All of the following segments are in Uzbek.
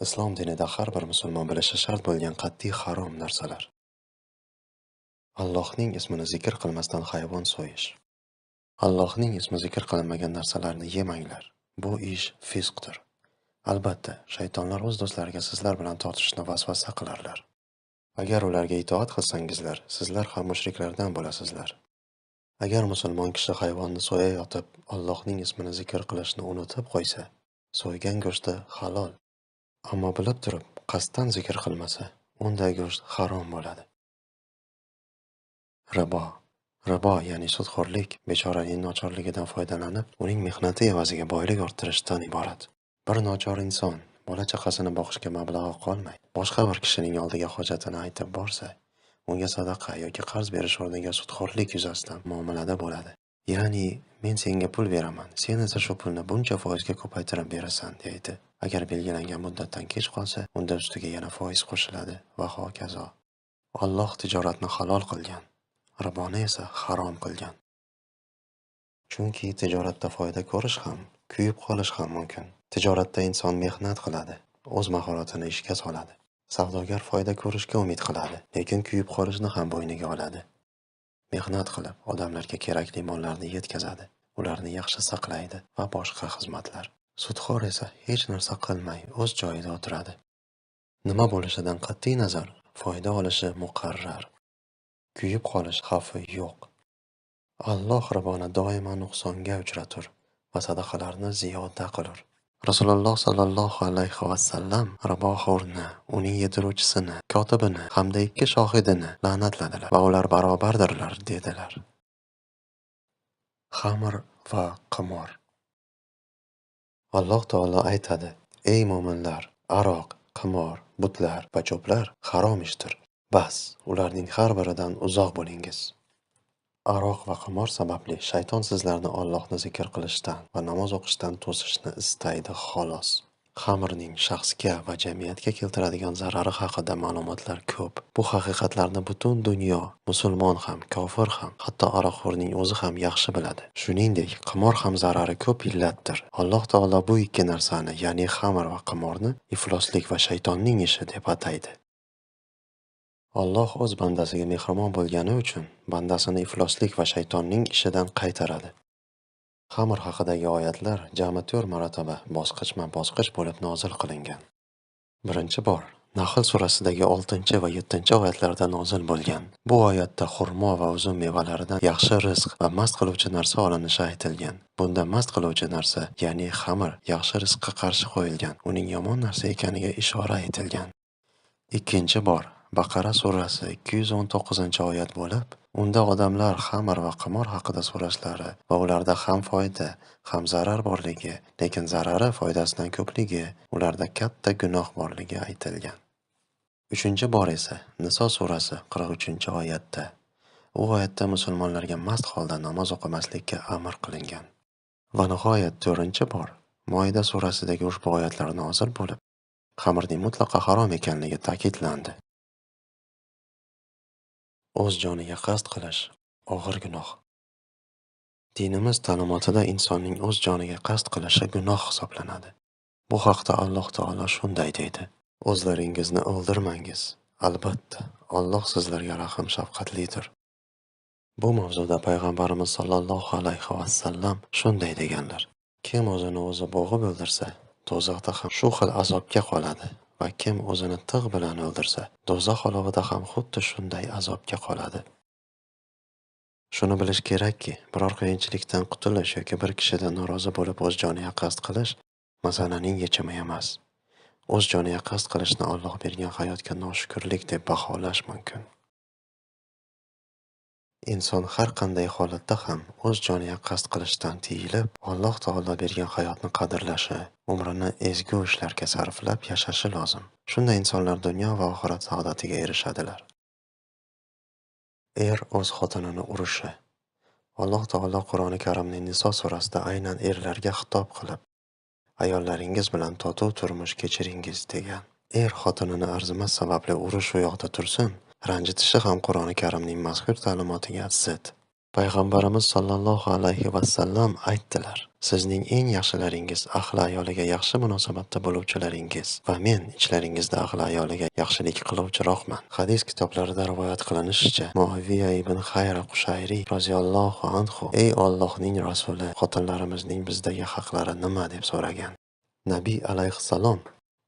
Islom dinida har bir musulmon bilishi shart bo'lgan qat'iy harom narsalar. Allohning ismini zikr qilmasdan hayvon so'yish. Allohning ismi zikr qilinmagan narsalarni yemanglar. Bu ish fisqdir. Albatta, shaytonlar o'z do'stlariga sizlar bilan tortishishni vasvasa qilarlar. Agar ularga itoat qilsangizlar, sizlar ham mushriklardan bo'lasizlar. Agar musulmon kishi hayvonni so'yayotib, Allohning ismini zikr qilishni unutib qo'ysa, so'ygan go'shti halol. Ammo bilib turib, qasddan zikr qilmasa, unday go'sht harom bo'ladi. Ribo. Ribo, ya'ni sudxo'rlik, bechoraning nochorligidan foydalanib, uning mehnati evaziga boylik orttirishdan iborat. Bir nochor inson bola-chaqasini boqishga mablag'i qolmay, boshqa bir kishining oldiga hojatini aytib borsa, unga sadaqa yoki qarz berish o'rniga sudxo'rlik yuzasidan muomalada bo'ladi. Ya'ni, men senga pul beraman, sen esa shu pulni buncha foizga ko'paytirib berasan, deydi. Agar belgilangan muddatdan kech qolsa, unda ustiga yana foiz qo'shiladi va hokazo. Alloh tijoratni halol qilgan, riboni esa harom qilgan. Chunki tijoratda foyda ko'rish ham, kuyib qolish ham mumkin. Tijoratda inson mehnat qiladi, o'z mahoratini ishga soladi. Savdogar foyda ko'rishga umid qiladi, lekin kuyib qolishni ham bo'yniga oladi. Mehnat qilib, odamlarga kerakli mollarni yetkazadi, ularni yaxshi saqlaydi va boshqa xizmatlar. Sudxo'r esa hech narsa qilmay o'z joyida o'tiradi. Nima bo'lishidan qat'iy nazar, foyda olishi muqarrar. Kuyib qolish xavfi yo'q. Alloh riboni doimo nuqsonga uchratur va sadaqalarni ziyoda qilur. Rasululloh sallallohu alayhi vasallam riboxo'rni, uning yediruvchisini, kotibini hamda ikki shohidini la'natladilar va ular barobardirlar, dedilar. Xamir va qimor. Alloh taolo aytadi: "Ey mo'minlar, aroq, qimor, butlar va cho'plar harom ishdir. Bas, ularning har biridan uzoq bo'lingiz." Aroq va qimor sababli shayton sizlarni Allohni zikr qilishdan va namoz o'qishdan to'sishni istaydi, xolos. Xamirning shaxsga va jamiyatga keltiradigan zarari haqida ma'lumotlar ko'p. Bu haqiqatlarni butun dunyo, musulmon ham, kofir ham, hatto aroqxo'rning o'zi ham yaxshi biladi. Shuningdek, qimor ham zarari ko'p illatdir. Alloh taolo bu ikki narsani, ya'ni xamir va qimorni ifloslik va shaytonning ishi deb ataydi. Alloh o'z bandasiga mehribon bo'lgani uchun bandasini ifloslik va shaytonning ishidan qaytaradi. Xamir haqidagi oyatlar jami 4 marotaba bosqichma-bosqich bo'lib nozil qilingan. Birinchi bor Nahl surasidagi 6 va 7 oyatlarda nozil bo'lgan. Bu oyatda xurmo va uzum mevalaridan yaxshi rizq va mast qiluvchi narsa olinishi aytilgan. Bunda mast qiluvchi narsa, ya'ni xamir, yaxshi rizqqa qarshi qo'yilgan, uning yomon narsa ekaniga ishora etilgan. Ikkinchi bor Baqara surasi 219-oyat bo'lib, unda odamlar xamir va qimor haqida so'rashlari va ularda ham foyda, ham zarar borligi, lekin zarari foydasidan ko'pligi, ularda katta gunoh borligi aytilgan. Uchinchi bor esa Niso surasi 43-oyatda. U oyatda musulmonlarga mast holda namoz o'qimaslikka amr qilingan. Va nihoyat 4-bor Moida surasidagi ushbu oyatlar nozil bo'lib, xamirning mutlaqo harom ekanligi ta'kidlandi. O'z joniga qasd qilish og'ir gunoh. Dinimiz ta'limotida insonning o'z joniga qasd qilishi gunoh hisoblanadi. Bu haqda Alloh taolo shunday deydi: "O'zlaringizni o'ldirmangiz. Albatta, Alloh sizlarga rahim shafqatlidir." Bu mavzuda payg'ambarimiz sollallohu alayhi vasallam shunday deganlar: "Kim o'zini o'zi bo'g'ib o'ldirsa, do'zaxda ham shu xil azobga qoladi. Va kim o'zini tig' bilan o'ldirsa, do'zax olovida ham xuddi shunday azobga qoladi." Shuni bilish kerakki, biror qiyinchilikdan qutulish yoki bir kishidan norozi bo'lib o'z joniga qasd qilish masalaning yechimi emas. O'z joniga qasd qilishni Alloh bergan hayotga noshukrlik deb baholash mumkin. Inson har qanday holatda ham o'z joniga qasd qilishdan tiyilib, Alloh taolo bergan hayotni qadrlashi, umrini ezgu ishlarga sarflab yashashi lozim. Shunda insonlar dunyo va oxirat saodatiga erishadilar. O'z xotinini urishi. Alloh taolo Qur'oni Karimning Niso surasida aynan erlarga xitob qilib, ayollaringiz bilan totuv turmush kechiringiz degan. Xotinini arzimas sababli urish u yoqda tursin, ranjitishi ham Qur'oni Karimning mazkur ta'limotiga zid. Payg'ambarimiz sollallohu alayhi vasallam aytdilar: Sizning eng yaxshilaringiz ahli ayoliga yaxshi munosabatda bo'luvchilaringiz va men ichlaringizda ahli ayoliga yaxshilik qiluvchiroqman. Hadis kitoblarida rivoyat qilinishicha, Muaviya ibn Xayra Qushayri roziyallohu anhu: "Ey Allohning rasuli, xotinlarimizning bizdagi haqlari nima?" deb so'ragan. Nabiy alayhissalom: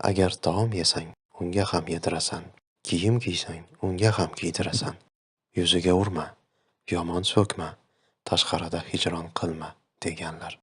"Agar taom yesang, unga ham yedirasan. Kiyim kiysang, unga ham kiydirasan. Yuziga urma, yomon so'kma, tashqarida hijron qilma", deganlar.